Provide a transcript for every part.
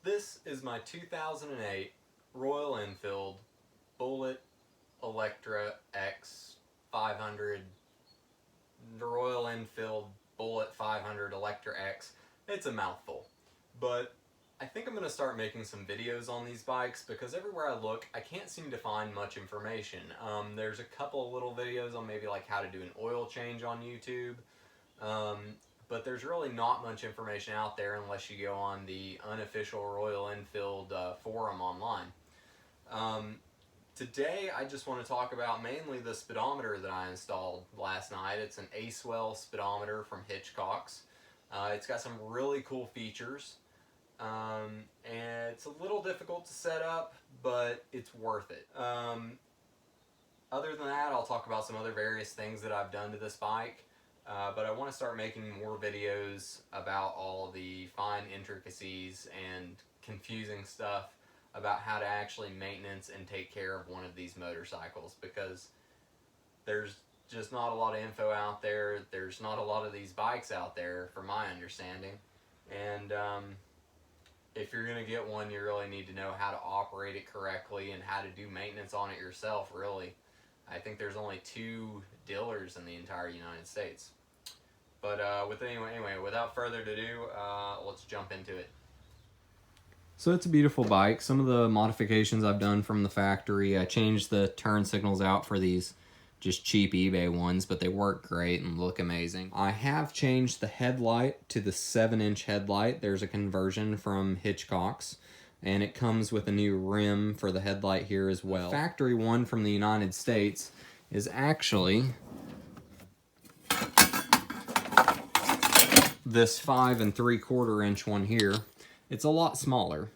This is my 2008 Royal Enfield Bullet Electra X 500, the Royal Enfield Bullet 500 Electra X. It's a mouthful, but I think I'm going to start making some videos on these bikes because everywhere I look, I can't seem to find much information. There's a couple of little videos on maybe like how to do an oil change on YouTube, but there's really not much information out there unless you go on the unofficial Royal Enfield forum online. Today I just want to talk about mainly the speedometer that I installed last night. It's an Acewell speedometer from Hitchcock's. It's got some really cool features, and it's a little difficult to set up, but it's worth it. Other than that, I'll talk about some other various things that I've done to this bike. But I want to start making more videos about all the fine intricacies and confusing stuff about how to actually maintenance and take care of one of these motorcycles, because there's just not a lot of info out there. There's not a lot of these bikes out there, from my understanding. And if you're going to get one, you really need to know how to operate it correctly and how to do maintenance on it yourself, really. I think there's only 2 dealers in the entire United States. But anyway, without further ado, let's jump into it. So it's a beautiful bike. Some of the modifications I've done from the factory, I changed the turn signals out for these just cheap eBay ones, but they work great and look amazing. I have changed the headlight to the 7-inch headlight. There's a conversion from Hitchcock's, and it comes with a new rim for the headlight here as well. The factory one from the United States is actually this 5 3/4 inch one here. It's a lot smaller.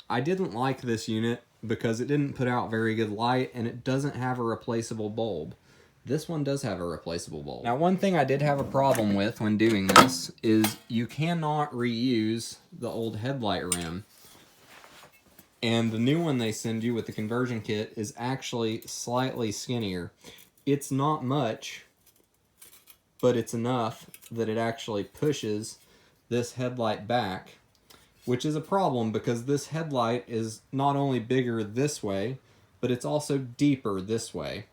I didn't like this unit because it didn't put out very good light, and it doesn't have a replaceable bulb. This one does have a replaceable bulb. Now, one thing I did have a problem with when doing this is you cannot reuse the old headlight rim. And the new one they send you with the conversion kit is actually slightly skinnier. It's not much, but it's enough that it actually pushes this headlight back, which is a problem because this headlight is not only bigger this way, but it's also deeper this way.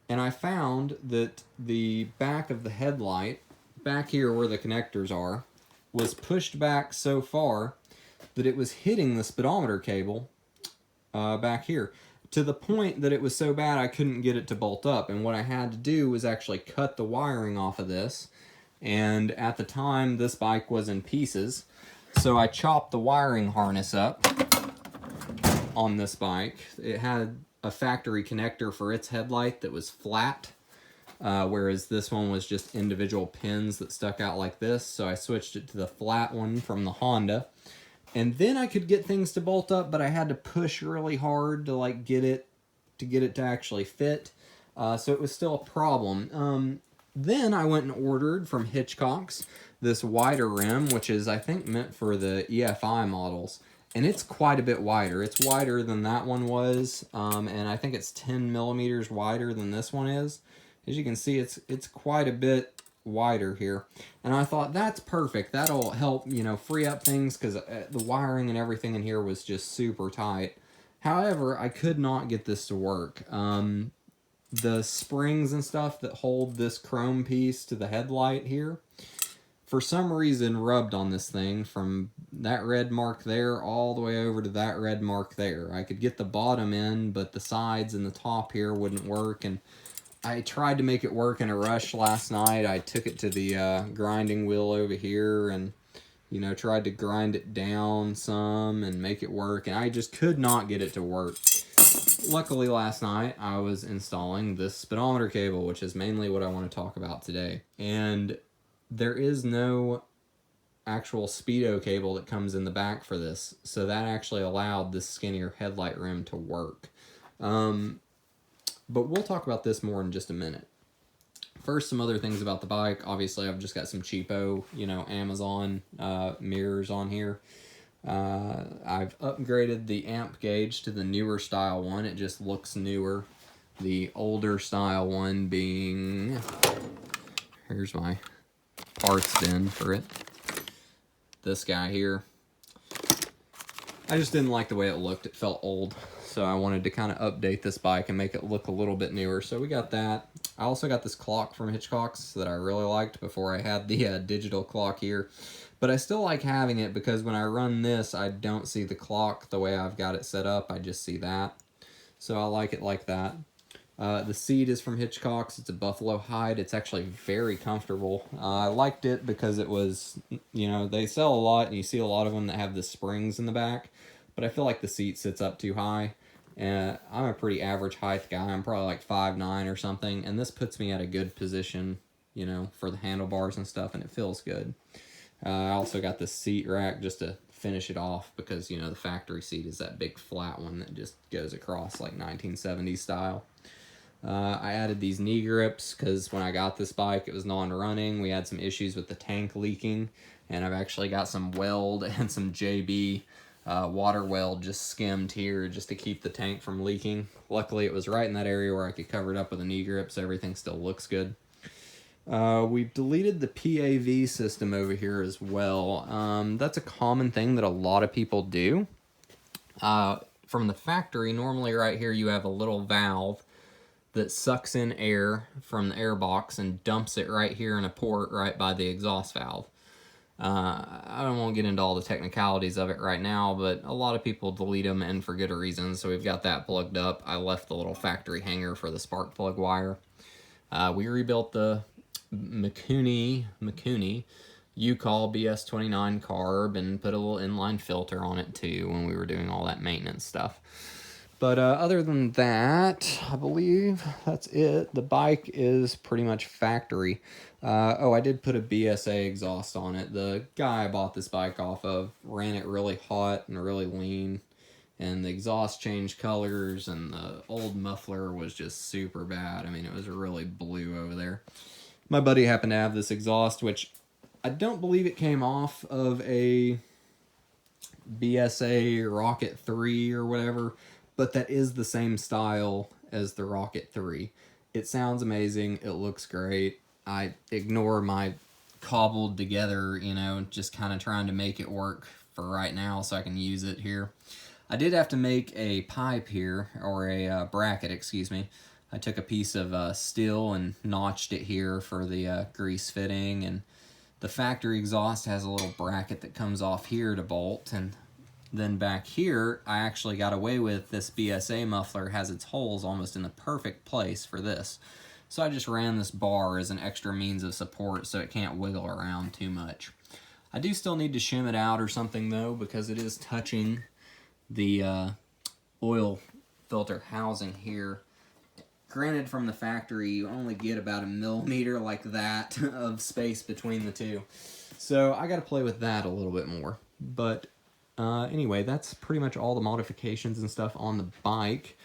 And I found that the back of the headlight, back here where the connectors are, was pushed back so far that it was hitting the speedometer cable back here, to the point that it was so bad I couldn't get it to bolt up. And what I had to do was actually cut the wiring off of this. And at the time, this bike was in pieces. So I chopped the wiring harness up on this bike. It had a factory connector for its headlight that was flat, whereas this one was just individual pins that stuck out like this. So I switched it to the flat one from the Honda. And then I could get things to bolt up, but I had to push really hard to like get it to actually fit. So it was still a problem. Then I went and ordered from Hitchcock's this wider rim, which is, I think, meant for the EFI models. And it's quite a bit wider. It's wider than that one was, and I think it's 10 millimeters wider than this one is. As you can see, it's quite a bit wider here. And I thought, that's perfect. That'll help, you know, free up things, because the wiring and everything in here was just super tight. However, I could not get this to work. The springs and stuff that hold this chrome piece to the headlight here, for some reason, rubbed on this thing from that red mark there all the way over to that red mark there. I could get the bottom in, but the sides and the top here wouldn't work. And I tried to make it work in a rush last night. I took it to the grinding wheel over here and, you know, tried to grind it down some and make it work. And I just could not get it to work. Luckily, last night, I was installing this speedometer cable, which is mainly what I want to talk about today. And there is no actual speedo cable that comes in the back for this, so that actually allowed this skinnier headlight rim to work. But we'll talk about this more in just a minute. First, some other things about the bike. Obviously, I've just got some cheapo, you know, Amazon mirrors on here. I've upgraded the amp gauge to the newer style one. It just looks newer. The older style one being... Here's my parts bin for it. This guy here. I just didn't like the way it looked. It felt old. So I wanted to kind of update this bike and make it look a little bit newer. So we got that. I also got this clock from Hitchcock's that I really liked before I had the digital clock here. But I still like having it because when I run this, I don't see the clock the way I've got it set up. I just see that. So I like it like that. The seat is from Hitchcock's. It's a buffalo hide. It's actually very comfortable. I liked it because it was, you know, they sell a lot and you see a lot of them that have the springs in the back. But I feel like the seat sits up too high. And I'm a pretty average height guy. I'm probably like 5'9" or something. And this puts me at a good position, you know, for the handlebars and stuff. And it feels good. I also got this seat rack just to finish it off because, you know, the factory seat is that big flat one that just goes across like 1970s style. I added these knee grips because when I got this bike, it was non-running. We had some issues with the tank leaking, and I've actually got some weld and some JB water weld just skimmed here just to keep the tank from leaking. Luckily, it was right in that area where I could cover it up with a knee grip, so everything still looks good. We've deleted the PAV system over here as well. That's a common thing that a lot of people do. From the factory, normally right here you have a little valve that sucks in air from the air box and dumps it right here in a port right by the exhaust valve. I don't want to get into all the technicalities of it right now, but a lot of people delete them and for good reason, so we've got that plugged up. I left the little factory hanger for the spark plug wire. We rebuilt the Mikuni U-Call BS29 carb and put a little inline filter on it too when we were doing all that maintenance stuff. But other than that, I believe that's it. The bike is pretty much factory. Oh, I did put a BSA exhaust on it. The guy I bought this bike off of ran it really hot and really lean. And the exhaust changed colors, and the old muffler was just super bad. I mean, it was really blue over there. My buddy happened to have this exhaust, which I don't believe it came off of a BSA Rocket 3 or whatever, but that is the same style as the Rocket 3. It sounds amazing. It looks great. I ignore my cobbled together, you know, just kind of trying to make it work for right now so I can use it here. I did have to make a pipe here, or a bracket, excuse me. I took a piece of steel and notched it here for the grease fitting, and the factory exhaust has a little bracket that comes off here to bolt, and then back here, I actually got away with this BSA muffler has its holes almost in the perfect place for this. So I just ran this bar as an extra means of support so it can't wiggle around too much. I do still need to shim it out or something though, because it is touching the oil filter housing here. Granted, from the factory, you only get about 1 millimeter like that of space between the two. So I got to play with that a little bit more. But anyway, that's pretty much all the modifications and stuff on the bike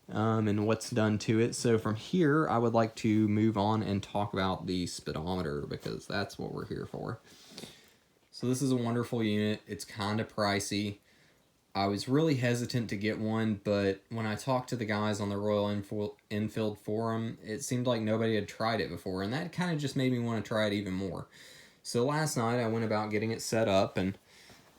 and what's done to it. So from here, I would like to move on and talk about the speedometer because that's what we're here for. So this is a wonderful unit. It's kind of pricey. I was really hesitant to get one, but when I talked to the guys on the Royal Enfield forum, it seemed like nobody had tried it before, and that kind of just made me want to try it even more. So last night I went about getting it set up, and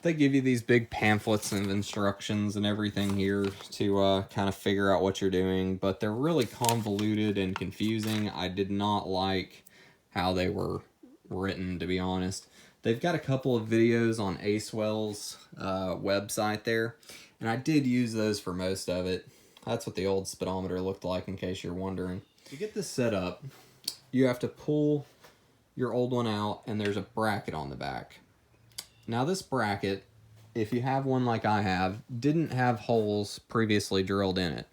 they give you these big pamphlets and instructions and everything here to kind of figure out what you're doing, but they're really convoluted and confusing. I did not like how they were written, to be honest. They've got a couple of videos on Acewell's website there, and I did use those for most of it. That's what the old speedometer looked like, in case you're wondering. To get this set up, you have to pull your old one out, and there's a bracket on the back. Now this bracket, if you have one like I have, didn't have holes previously drilled in it.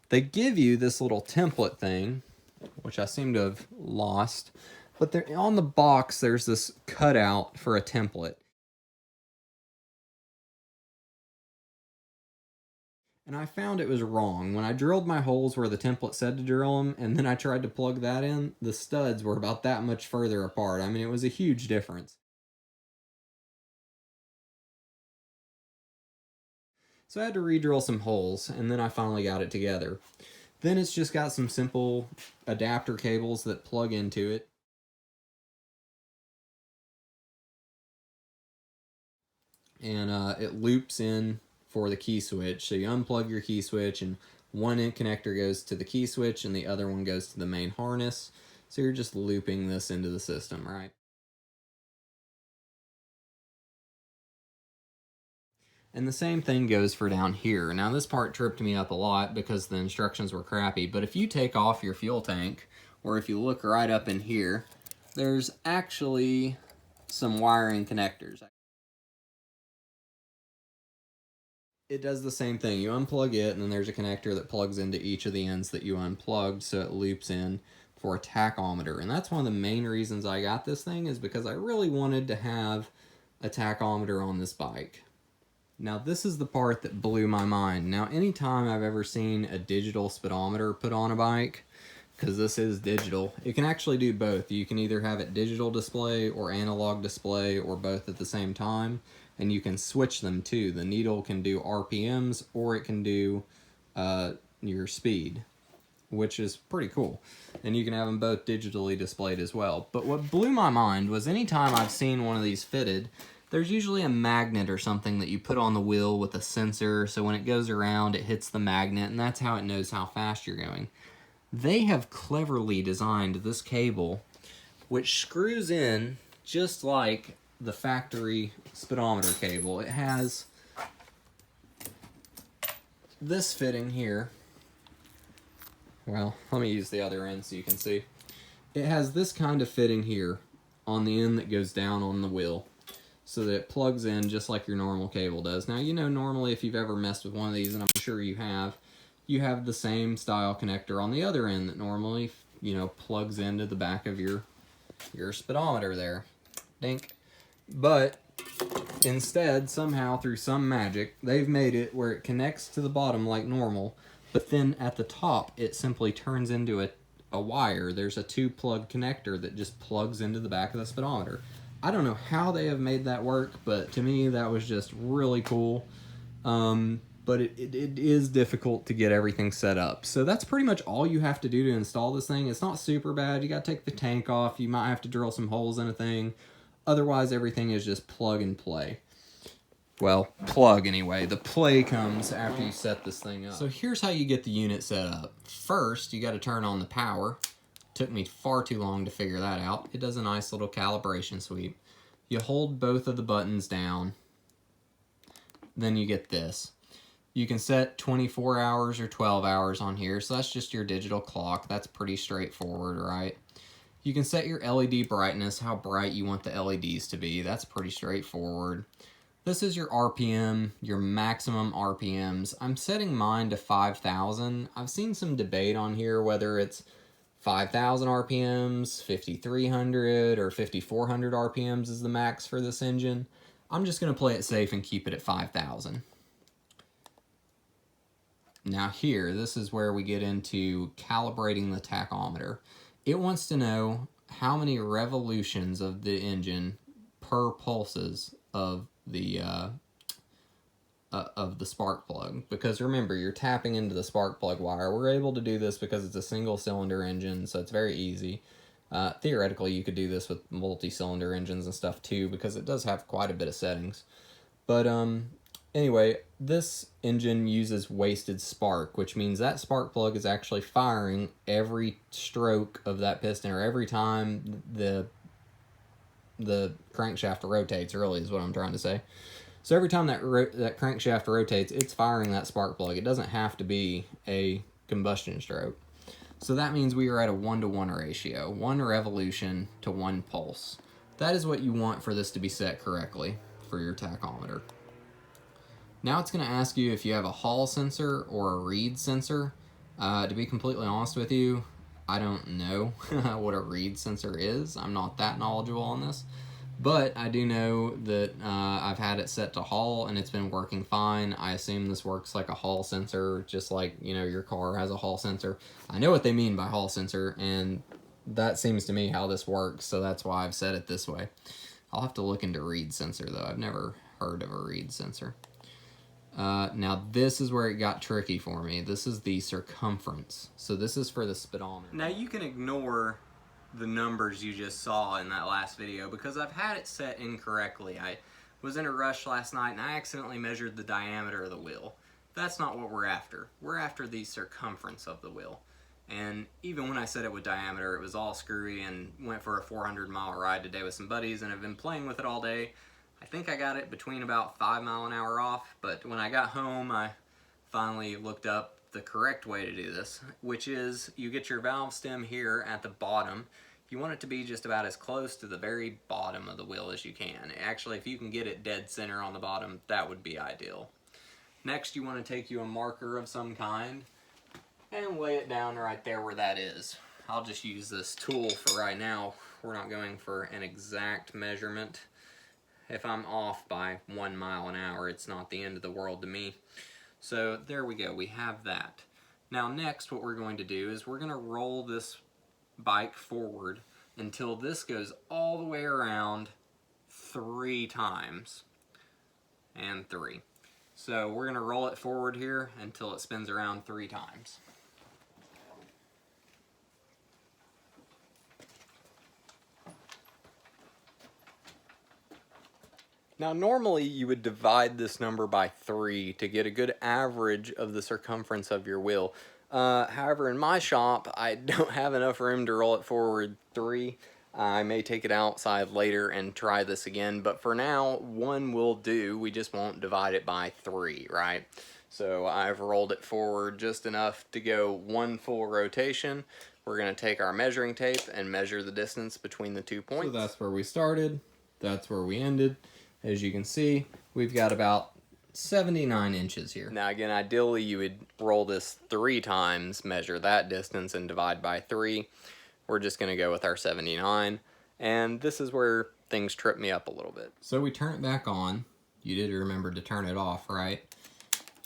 They give you this little template thing, which I seem to have lost, but there, on the box there's this cutout for a template. And I found it was wrong. When I drilled my holes where the template said to drill them, and then I tried to plug that in, the studs were about that much further apart. I mean, it was a huge difference. So I had to re-drill some holes, and then I finally got it together. Then it's just got some simple adapter cables that plug into it. And it loops in for the key switch. So you unplug your key switch, and one end connector goes to the key switch and the other one goes to the main harness. So you're just looping this into the system, right? And the same thing goes for down here. Now this part tripped me up a lot because the instructions were crappy, but if you take off your fuel tank, or if you look right up in here, there's actually some wiring connectors. It does the same thing. You unplug it, and then there's a connector that plugs into each of the ends that you unplugged, so it loops in for a tachometer. And that's one of the main reasons I got this thing, is because I really wanted to have a tachometer on this bike. Now this is the part that blew my mind. Now anytime I've ever seen a digital speedometer put on a bike, because this is digital, it can actually do both. You can either have it digital display or analog display or both at the same time, and you can switch them too. The needle can do RPMs or it can do your speed, which is pretty cool. And you can have them both digitally displayed as well. But what blew my mind was anytime I've seen one of these fitted, there's usually a magnet or something that you put on the wheel with a sensor, so when it goes around, it hits the magnet, and that's how it knows how fast you're going. They have cleverly designed this cable, which screws in just like the factory speedometer cable. It has this fitting here. Well, let me use the other end so you can see. It has this kind of fitting here on the end that goes down on the wheel, so that it plugs in just like your normal cable does. Now, you know, normally if you've ever messed with one of these, and I'm sure you have the same style connector on the other end that normally, you know, plugs into the back of your speedometer there. Dink. But instead, somehow, through some magic, they've made it where it connects to the bottom like normal, but then at the top, it simply turns into a wire. There's a 2-plug connector that just plugs into the back of the speedometer. I don't know how they have made that work, but to me that was just really cool. But it is difficult to get everything set up. So that's pretty much all you have to do to install this thing. It's not super bad. You got to take the tank off. You might have to drill some holes in a thing. Otherwise, everything is just plug and play. Well, plug anyway. The play comes after you set this thing up. So here's how you get the unit set up. First, you got to turn on the power. Took me far too long to figure that out. It does a nice little calibration sweep. You hold both of the buttons down, then you get this. You can set 24 hours or 12 hours on here, so that's just your digital clock. That's pretty straightforward, right? You can set your LED brightness, how bright you want the LEDs to be. That's pretty straightforward. This is your RPM, your maximum RPMs. I'm setting mine to 5,000. I've seen some debate on here whether it's 5,000 RPMs, 5,300, or 5,400 RPMs is the max for this engine. I'm just going to play it safe and keep it at 5,000. Now here, this is where we get into calibrating the tachometer. It wants to know how many revolutions of the engine per pulses of the spark plug, because remember, you're tapping into the spark plug wire. We're able to do this because it's a single cylinder engine, so it's very easy. Theoretically, you could do this with multi-cylinder engines and stuff too, because it does have quite a bit of settings. But anyway, this engine uses wasted spark, which means that spark plug is actually firing every stroke of that piston, or every time the crankshaft rotates, really, is what I'm trying to say. So every time that crankshaft rotates, it's firing that spark plug. It doesn't have to be a combustion stroke. So that means we are at a 1-to-1 ratio, 1 revolution to 1 pulse. That is what you want for this to be set correctly for your tachometer. Now it's going to ask you if you have a Hall sensor or a read sensor. To be completely honest with you, I don't know what a read sensor is. I'm not that knowledgeable on this. But I do know that I've had it set to Hall and it's been working fine. I assume this works like a Hall sensor, just like, you know, your car has a Hall sensor. I know what they mean by Hall sensor, and that seems to me how this works, so that's why I've set it this way. I'll have to look into read sensor, though. I've never heard of a read sensor. Now this is where it got tricky for me. This is the circumference. So this is for the speedometer. Now you can ignore the numbers you just saw in that last video because I've had it set incorrectly. Was in a rush last night and I accidentally measured the diameter of the wheel. That's not what we're after. We're after the circumference of the wheel. And even when I said it with diameter, it was all screwy, and went for a 400-mile ride today with some buddies and have been playing with it all day. I think I got it between about 5 mile an hour off, but when I got home, I finally looked up the correct way to do this, which is you get your valve stem here at the bottom. You want it to be just about as close to the very bottom of the wheel as you can. Actually, if you can get it dead center on the bottom, that would be ideal. Next, you want to take you a marker of some kind and lay it down right there where that is. I'll just use this tool for right now. We're not going for an exact measurement. If I'm off by 1 mile an hour, it's not the end of the world to me. So there we go, we have that. Now next, what we're going to do is we're going to roll this bike forward until this goes all the way around 3 times. And 3. So we're going to roll it forward here until it spins around 3 times. Now normally you would divide this number by 3 to get a good average of the circumference of your wheel. However, in my shop, I don't have enough room to roll it forward 3. I may take it outside later and try this again, but for now, 1 will do. We just won't divide it by 3, right? So I've rolled it forward just enough to go 1 full rotation. We're going to take our measuring tape and measure the distance between the 2 points. So that's where we started. That's where we ended. As you can see, we've got about 79 inches here. Now again, ideally you would roll this 3 times, measure that distance, and divide by 3. We're just going to go with our 79, and this is where things trip me up a little bit. So we turn it back on. You did remember to turn it off, right?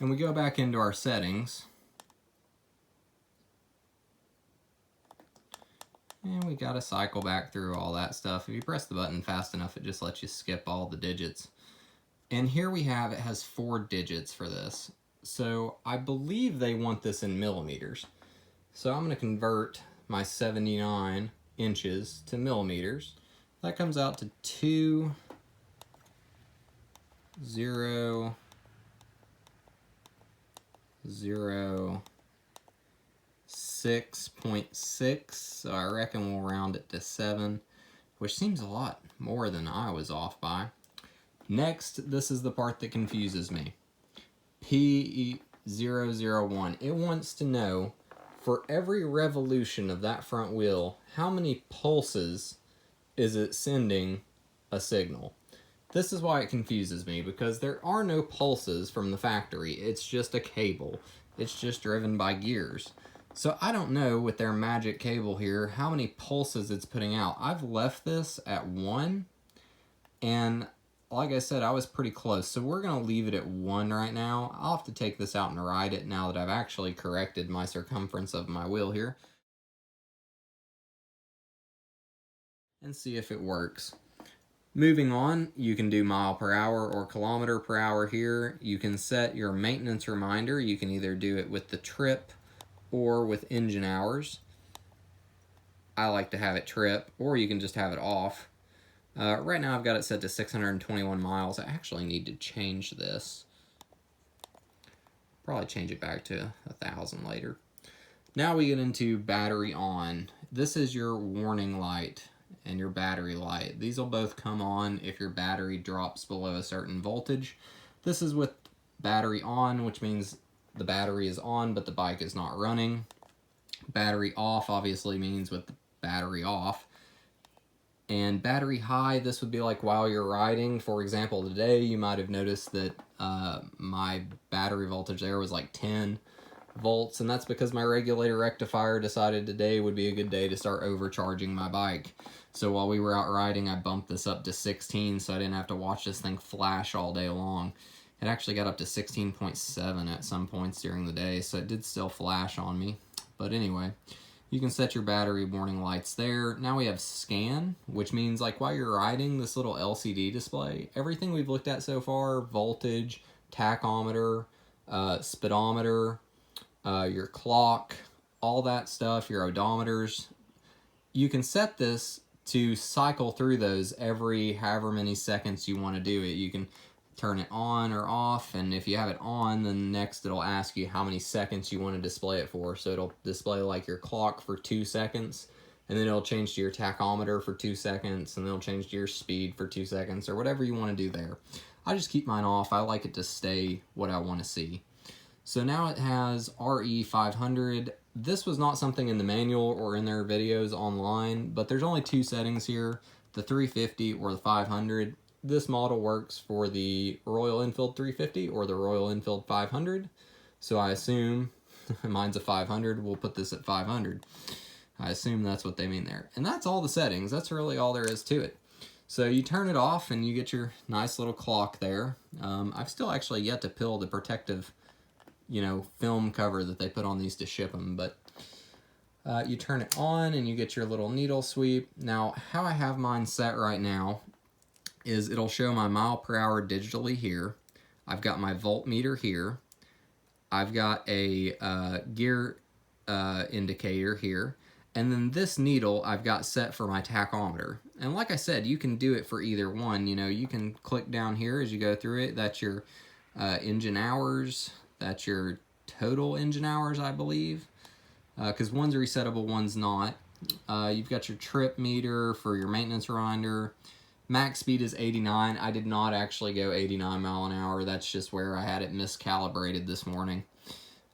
And we go back into our settings. And we got to cycle back through all that stuff. If you press the button fast enough, it just lets you skip all the digits. And here we have, it has 4 digits for this. So I believe they want this in millimeters. So I'm going to convert my 79 inches to millimeters. That comes out to 2,006.6, so I reckon we'll round it to 7, which seems a lot more than I was off by. Next, this is the part that confuses me. P001. It wants to know, for every revolution of that front wheel, how many pulses is it sending a signal? This is why it confuses me, because there are no pulses from the factory. It's just a cable. It's just driven by gears. So I don't know with their magic cable here how many pulses it's putting out. I've left this at 1, and like I said, I was pretty close. So we're going to leave it at 1 right now. I'll have to take this out and ride it now that I've actually corrected my circumference of my wheel here. And see if it works. Moving on, you can do mile per hour or kilometer per hour here. You can set your maintenance reminder. You can either do it with the trip or with engine hours. I like to have it trip, or you can just have it off. Right now I've got it set to 621 miles. I actually need to change this. Probably change it back to 1,000 later. Now we get into battery on. This is your warning light and your battery light. These will both come on if your battery drops below a certain voltage. This is with battery on, which means the battery is on but the bike is not running. Battery off obviously means with the battery off. And battery high, this would be like while you're riding. For example, today you might have noticed that my battery voltage there was like 10 volts, and that's because my regulator rectifier decided today would be a good day to start overcharging my bike. So while we were out riding, I bumped this up to 16 so I didn't have to watch this thing flash all day long. It actually got up to 16.7 at some points during the day, so it did still flash on me. But anyway, you can set your battery warning lights there. Now we have scan, which means like while you're riding, this little LCD display, everything we've looked at so far, voltage, tachometer, speedometer, your clock, all that stuff, your odometers, you can set this to cycle through those every however many seconds you want to do it. You can turn it on or off, and if you have it on, then next it'll ask you how many seconds you want to display it for. So it'll display like your clock for 2 seconds, and then it'll change to your tachometer for 2 seconds, and then it'll change to your speed for 2 seconds, or whatever you want to do there. I just keep mine off. I like it to stay what I want to see. So now it has RE 500. This was not something in the manual or in their videos online, but there's only 2 settings here, the 350 or the 500. This model works for the Royal Enfield 350 or the Royal Enfield 500. So I assume, mine's a 500, we'll put this at 500. I assume that's what they mean there. And that's all the settings. That's really all there is to it. So you turn it off and you get your nice little clock there. I've still actually yet to peel the protective, film cover that they put on these to ship them, but you turn it on and you get your little needle sweep. Now, how I have mine set right now is it'll show my mile per hour digitally here. I've got my voltmeter here. I've got a gear indicator here. And then this needle I've got set for my tachometer. And like I said, you can do it for either one. You can click down here as you go through it. That's your engine hours. That's your total engine hours, I believe. Because one's resettable, one's not. You've got your trip meter for your maintenance reminder. Max speed is 89. I did not actually go 89 mile an hour. That's just where I had it miscalibrated this morning.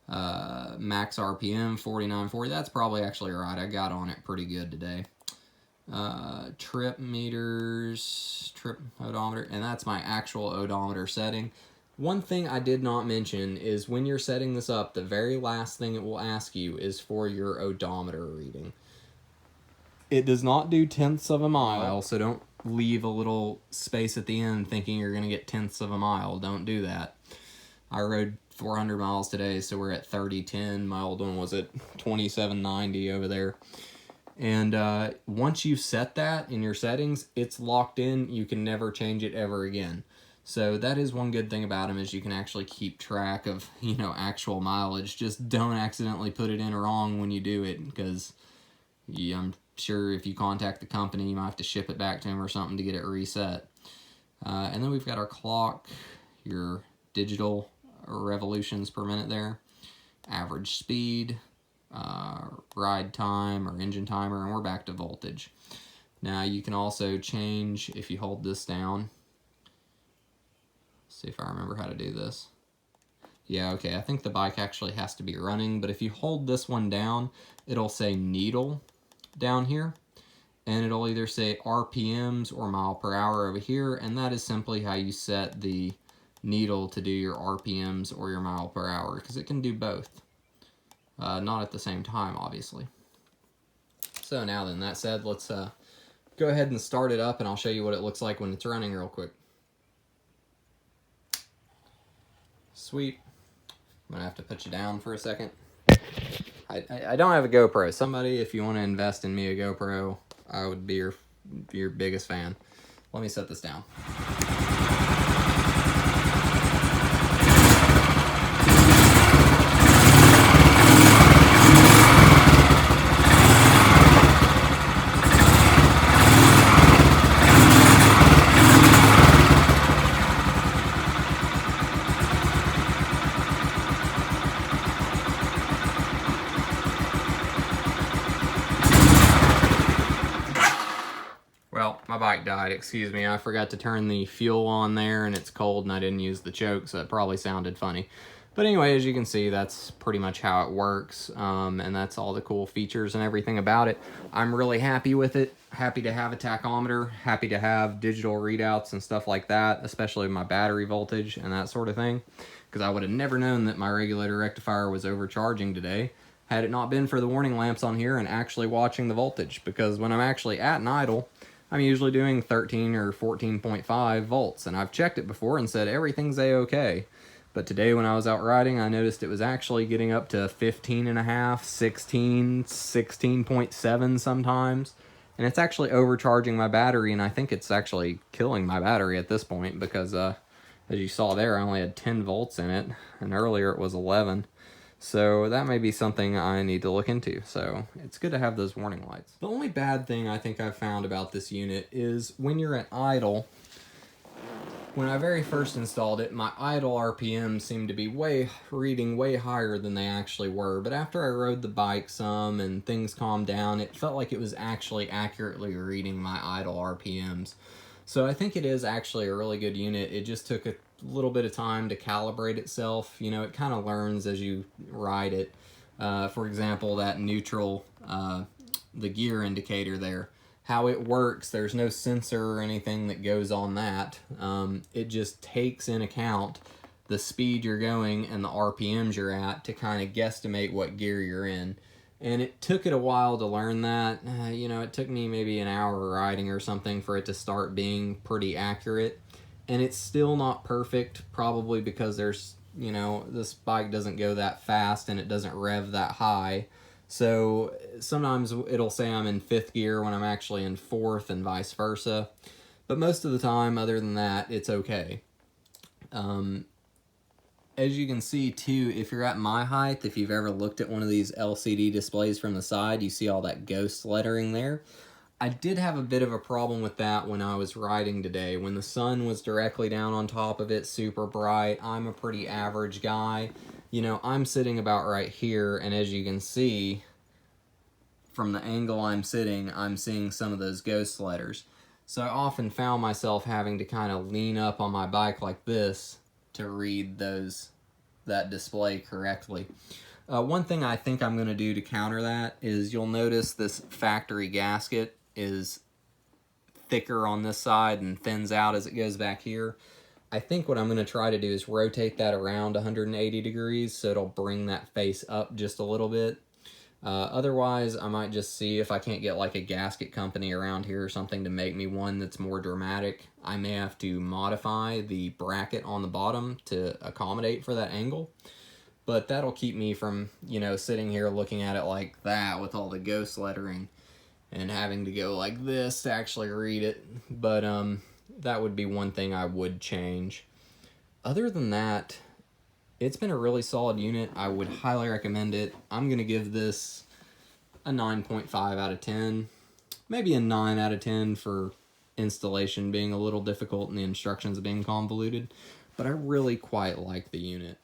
Max RPM 4940. That's probably actually right. I got on it pretty good today. Trip meters, trip odometer, and that's my actual odometer setting. One thing I did not mention is when you're setting this up, the very last thing it will ask you is for your odometer reading. It does not do tenths of a mile, so don't leave a little space at the end thinking you're going to get tenths of a mile. Don't do that. I rode 400 miles today, so we're at 3010. My old one was at 2790 over there. And once you set that in your settings, it's locked in. You can never change it ever again. So that is one good thing about them, is you can actually keep track of, actual mileage. Just don't accidentally put it in wrong when you do it, because I'm sure if you contact the company, you might have to ship it back to them or something to get it reset. And then we've got our clock, your digital revolutions per minute there, average speed, ride time or engine timer, and we're back to voltage. Now you can also change, if you hold this down, see if I remember how to do this. Yeah, okay, I think the bike actually has to be running, but if you hold this one down, it'll say needle down here, and it'll either say RPMs or mile per hour over here, and that is simply how you set the needle to do your RPMs or your mile per hour, because it can do both. Not at the same time, obviously. So now then, that said, let's go ahead and start it up, and I'll show you what it looks like when it's running real quick. Sweet. I'm gonna have to put you down for a second. I don't have a GoPro. Somebody, if you want to invest in me a GoPro, I would be your biggest fan. Let me set this down. Well, my bike died, excuse me. I forgot to turn the fuel on there, and it's cold, and I didn't use the choke, so it probably sounded funny. But anyway, as you can see, that's pretty much how it works, and that's all the cool features and everything about it. I'm really happy with it. Happy to have a tachometer, happy to have digital readouts and stuff like that, especially my battery voltage and that sort of thing, because I would have never known that my regulator rectifier was overcharging today had it not been for the warning lamps on here and actually watching the voltage, because when I'm actually at an idle, I'm usually doing 13 or 14.5 volts, and I've checked it before and said everything's a-okay. But today when I was out riding, I noticed it was actually getting up to 15.5, 16, 16.7 sometimes. And it's actually overcharging my battery, and I think it's actually killing my battery at this point, because as you saw there, I only had 10 volts in it, and earlier it was 11. So that may be something I need to look into. So it's good to have those warning lights. The only bad thing I think I've found about this unit is when you're at idle. When I very first installed it, my idle RPM seemed to be reading way higher than they actually were. But after I rode the bike some and things calmed down, it felt like it was actually accurately reading my idle RPMs. So I think it is actually a really good unit. It just took a little bit of time to calibrate itself. You know, it kind of learns as you ride it. For example, that neutral, the gear indicator there, how it works, there's no sensor or anything that goes on that. It just takes in account the speed you're going and the RPMs you're at to kind of guesstimate what gear you're in. And it took it a while to learn that. You know, it took me maybe an hour riding or something for it to start being pretty accurate. And it's still not perfect, probably because there's, you know, this bike doesn't go that fast and it doesn't rev that high. So sometimes it'll say I'm in 5th gear when I'm actually in 4th and vice versa. But most of the time, other than that, it's okay. As you can see too, if you're at my height, if you've ever looked at one of these LCD displays from the side, you see all that ghost lettering there. I did have a bit of a problem with that when I was riding today. When the sun was directly down on top of it, super bright, I'm a pretty average guy. You know, I'm sitting about right here, and as you can see, from the angle I'm sitting, I'm seeing some of those ghost letters. So I often found myself having to kind of lean up on my bike like this to read that display correctly. One thing I think I'm going to do to counter that is you'll notice this factory gasket is thicker on this side and thins out as it goes back here. I think what I'm going to try to do is rotate that around 180 degrees so it'll bring that face up just a little bit. Otherwise, I might just see if I can't get like a gasket company around here or something to make me one that's more dramatic. I may have to modify the bracket on the bottom to accommodate for that angle. But that'll keep me from, you know, sitting here looking at it like that with all the ghost lettering and having to go like this to actually read it. But that would be one thing I would change. Other than that, it's been a really solid unit. I would highly recommend it. I'm going to give this a 9.5 out of 10. Maybe a 9 out of 10 for installation being a little difficult and the instructions being convoluted. But I really quite like the unit.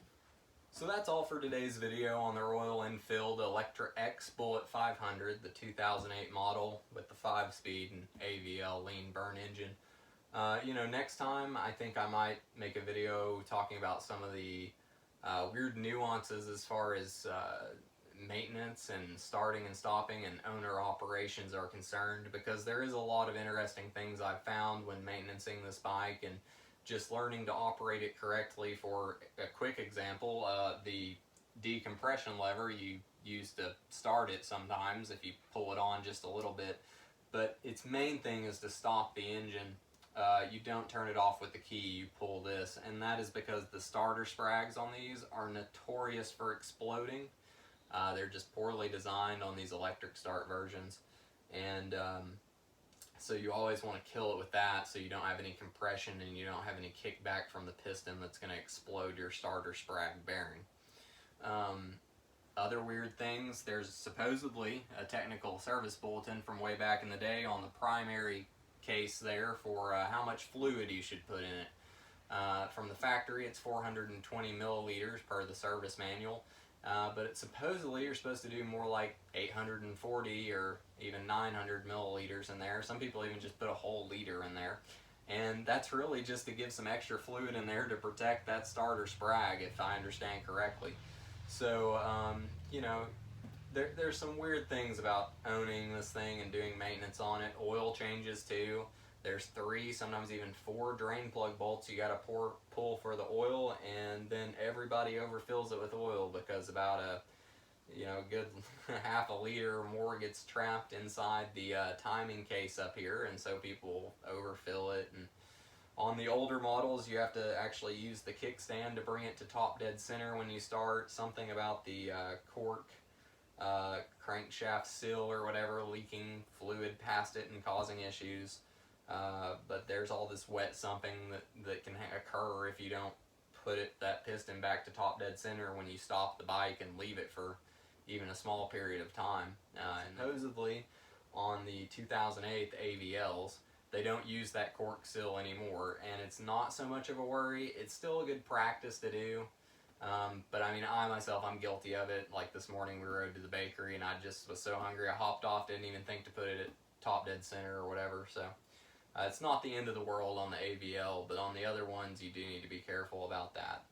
So that's all for today's video on the Royal Enfield Electra X Bullet 500, the 2008 model with the 5-speed and AVL lean burn engine. You know, next time I think I might make a video talking about some of the weird nuances as far as maintenance and starting and stopping and owner operations are concerned, because there is a lot of interesting things I've found when maintaining this bike and just learning to operate it correctly. For a quick example, the decompression lever you use to start it sometimes if you pull it on just a little bit, but its main thing is to stop the engine. You don't turn it off with the key, you pull this, and that is because the starter sprags on these are notorious for exploding. They're just poorly designed on these electric start versions, and so you always want to kill it with that so you don't have any compression and you don't have any kickback from the piston that's going to explode your starter sprag bearing. Other weird things, there's supposedly a technical service bulletin from way back in the day on the primary case there for how much fluid you should put in it. From the factory, it's 420 milliliters per the service manual. But supposedly you're supposed to do more like 840 or even 900 milliliters in there. Some people even just put a whole liter in there. And that's really just to give some extra fluid in there to protect that starter sprag, if I understand correctly. So, you know, there's some weird things about owning this thing and doing maintenance on it. Oil changes too. There's 3, sometimes even 4 drain plug bolts you got to pull for the oil, and then everybody overfills it with oil because about a good half a liter or more gets trapped inside the timing case up here, and so people overfill it. And on the older models, you have to actually use the kickstand to bring it to top dead center when you start. Something about the cork crankshaft seal or whatever leaking fluid past it and causing issues. But there's all this wet sumping that can occur if you don't put that piston back to top dead center when you stop the bike and leave it for even a small period of time. And supposedly on the 2008 AVLs, they don't use that cork seal anymore, and it's not so much of a worry. It's still a good practice to do. But I mean, I myself, I'm guilty of it. Like this morning we rode to the bakery and I just was so hungry I hopped off, didn't even think to put it at top dead center or whatever. So it's not the end of the world on the AVL, but on the other ones you do need to be careful about that.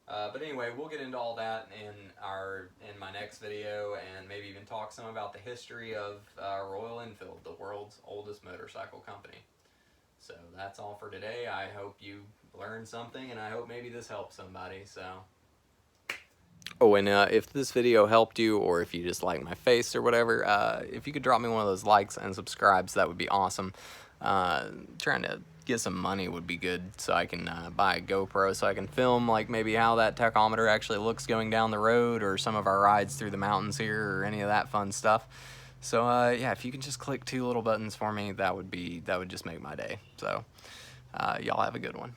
But anyway, we'll get into all that in my next video, and maybe even talk some about the history of Royal Enfield, the world's oldest motorcycle company. So that's all for today. I hope you learned something, and I hope maybe this helps somebody. So. Oh, and if this video helped you, or if you just like my face or whatever, if you could drop me one of those likes and subscribes, that would be awesome. Trying to get some money would be good, so I can buy a GoPro so I can film like maybe how that tachometer actually looks going down the road, or some of our rides through the mountains here, or any of that fun stuff. So yeah, if you can just click 2 little buttons for me, that would just make my day. So y'all have a good one.